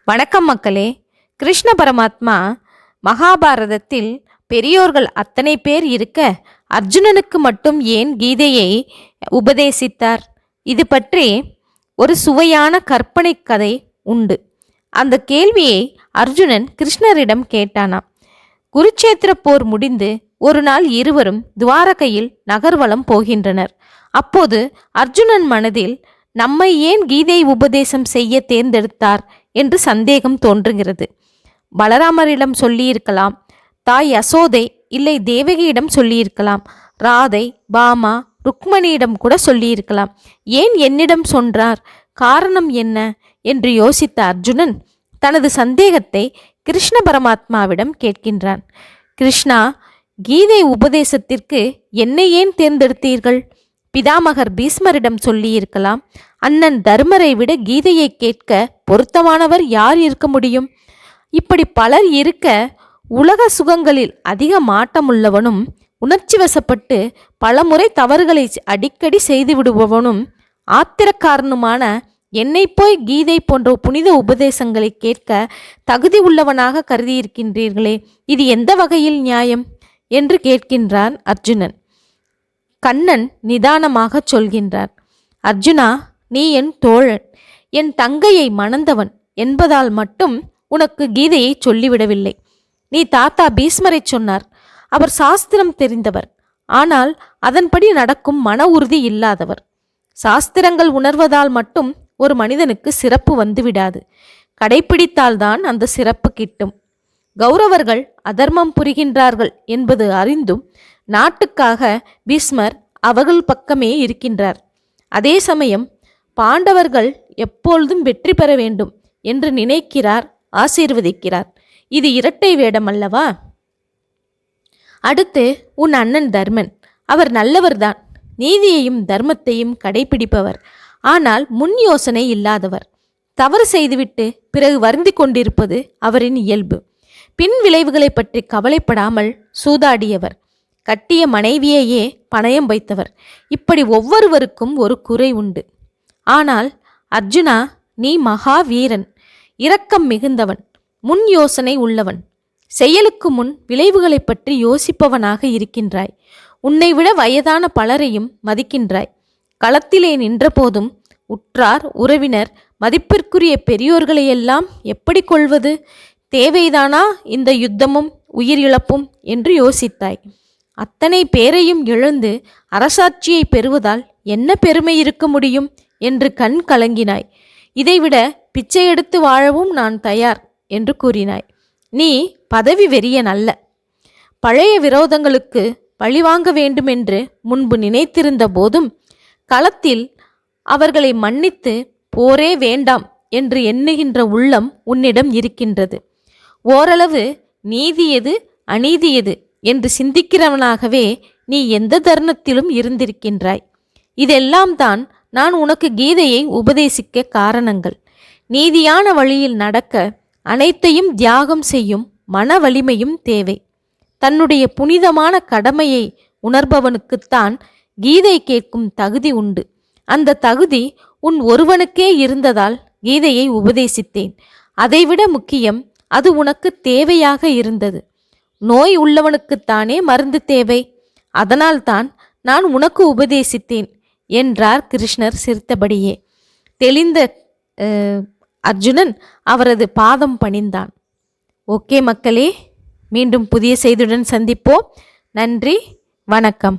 வணக்கம் மக்களே. கிருஷ்ண பரமாத்மா மகாபாரதத்தில் பெரியோர்கள் அத்தனை பேர் இருக்க அர்ஜுனனுக்கு மட்டும் ஏன் கீதையை உபதேசித்தார்? இது பற்றி ஒரு சுவையான கற்பனை கதை உண்டு. அந்த கேள்வியை அர்ஜுனன் கிருஷ்ணரிடம் கேட்டானாம். குருட்சேத்திர போர் முடிந்து ஒரு நாள் இருவரும் துவாரகையில் நகர்வலம் போகின்றனர். அப்போது அர்ஜுனன் மனதில் நம்மை ஏன் கீதை உபதேசம் செய்ய தேர்ந்தெடுத்தார் என்று சந்தேகம் தோன்றுகிறது. பலராமரிடம் சொல்லியிருக்கலாம், தாய் யசோதை இல்லை தேவகியிடம் சொல்லியிருக்கலாம், ராதை, பாமா, ருக்மணியிடம் கூட சொல்லியிருக்கலாம். ஏன் என்னிடம் சொன்னார்? காரணம் என்ன என்று யோசித்த அர்ஜுனன் தனது சந்தேகத்தை கிருஷ்ண பரமாத்மாவிடம் கேட்கின்றான். கிருஷ்ணா, கீதை உபதேசத்திற்கு என்னை ஏன் தேர்ந்தெடுத்தீர்கள்? பிதாமகர் பீஸ்மரிடம் சொல்லியிருக்கலாம், அண்ணன் தர்மரை விட கீதையை கேட்க பொருத்தமானவர் யார் இருக்க முடியும்? இப்படி பலர் இருக்க உலக சுகங்களில் அதிக மாட்டமுள்ளவனும் உணர்ச்சி வசப்பட்டு பலமுறை தவறுகளை அடிக்கடி செய்து விடுபவனும் ஆத்திரக்காரனுமான என்னை போய் கீதை போன்ற புனித உபதேசங்களை கேட்க தகுதி உள்ளவனாக கருதியிருக்கின்றீர்களே, இது எந்த வகையில் நியாயம் என்று கேட்கின்றான் அர்ஜுனன். கண்ணன் நிதானமாக சொல்கின்றார், அர்ஜுனா, நீ என் தோழன், என் தங்கையை மணந்தவன் என்பதால் மட்டும் உனக்கு கீதையை சொல்லிவிடவில்லை. நீ தாத்தா பீஸ்மரை சொன்னார். அவர் சாஸ்திரம் தெரிந்தவர், ஆனால் அதன்படி நடக்கும் மன உறுதி இல்லாதவர். சாஸ்திரங்கள் உணர்வதால் மட்டும் ஒரு மனிதனுக்கு சிறப்பு வந்துவிடாது. கடைப்பிடித்தால்தான் அந்த சிறப்பு கிட்டும். கௌரவர்கள் அதர்மம் புரிகின்றார்கள் என்பது அறிந்தும் நாட்டுக்காக பீஸ்மர் அவர்கள் பக்கமே இருக்கின்றார். அதே சமயம் பாண்டவர்கள் எப்பொழுதும் வெற்றி பெற வேண்டும் என்று நினைக்கிறார், ஆசீர்வதிக்கிறார். இது இரட்டை வேடம் அல்லவா? அடுத்து உன் அண்ணன் தர்மன். அவர் நல்லவர்தான், நீதியையும் தர்மத்தையும் கடைபிடிப்பவர். ஆனால் முன் யோசனை இல்லாதவர். தவறு செய்துவிட்டு பிறகு வருந்தி கொண்டிருப்பது அவரின் இயல்பு. பின் விளைவுகளை பற்றி கவலைப்படாமல் சூதாடியவர். கட்டிய மனைவியையே பணயம் வைத்தவர். இப்படி ஒவ்வொருவருக்கும் ஒரு குறை உண்டு. ஆனால் அர்ஜுனா, நீ மகா வீரன், இரக்கம் மிகுந்தவன், முன் யோசனை உள்ளவன், செயலுக்கு முன் விளைவுகளை பற்றி யோசிப்பவனாக இருக்கின்றாய். உன்னை விட வயதான பலரையும் மதிக்கின்றாய். களத்திலே நின்ற போதும் உற்றார் உறவினர் மதிப்பிற்குரிய பெரியோர்களையெல்லாம் எப்படி கொள்வது? தேவைதானா இந்த யுத்தமும் உயிர் இழப்பும் என்று யோசித்தாய். அத்தனை பேரையும் இழந்து அரசாட்சியை பெறுவதால் என்ன பெருமை இருக்க முடியும் என்று கண் கலங்கினாய். இதைவிட பிச்சை எடுத்து வாழவும் நான் தயார் என்று கூறினாய். நீ பதவி வெறியன் அல்ல. பழைய விரோதங்களுக்கு பழிவாங்க வேண்டுமென்று முன்பு நினைத்திருந்த போதும் களத்தில் அவர்களை மன்னித்து போரே வேண்டாம் என்று எண்ணுகின்ற உள்ளம் உன்னிடம் இருக்கின்றது. ஓரளவு நீதி எது அநீதி எது என்று சிந்திக்கிறவனாகவே நீ எந்த தருணத்திலும் இருந்திருக்கின்றாய். இதெல்லாம் தான் நான் உனக்கு கீதையை உபதேசிக்க காரணங்கள். நீதியான வழியில் நடக்க அனைத்தையும் தியாகம் செய்யும் மன வலிமையும் தேவை. தன்னுடைய புனிதமான கடமையை உணர்பவனுக்குத்தான் கீதை கேட்கும் தகுதி உண்டு. அந்த தகுதி உன் ஒருவனுக்கே இருந்ததால் கீதையை உபதேசித்தேன். அதைவிட முக்கியம், அது உனக்கு தேவையாக இருந்தது. நோய் உள்ளவனுக்குத்தானே மருந்து தேவை. அதனால்தான் நான் உனக்கு உபதேசித்தேன் என்றார் கிருஷ்ணர் சிரித்தபடியே. தெளிந்த அர்ஜுனன் அவரது பாதம் பணிந்தான். ஓகே மக்களே, மீண்டும் புதிய செய்தியுடன் சந்திப்போம். நன்றி, வணக்கம்.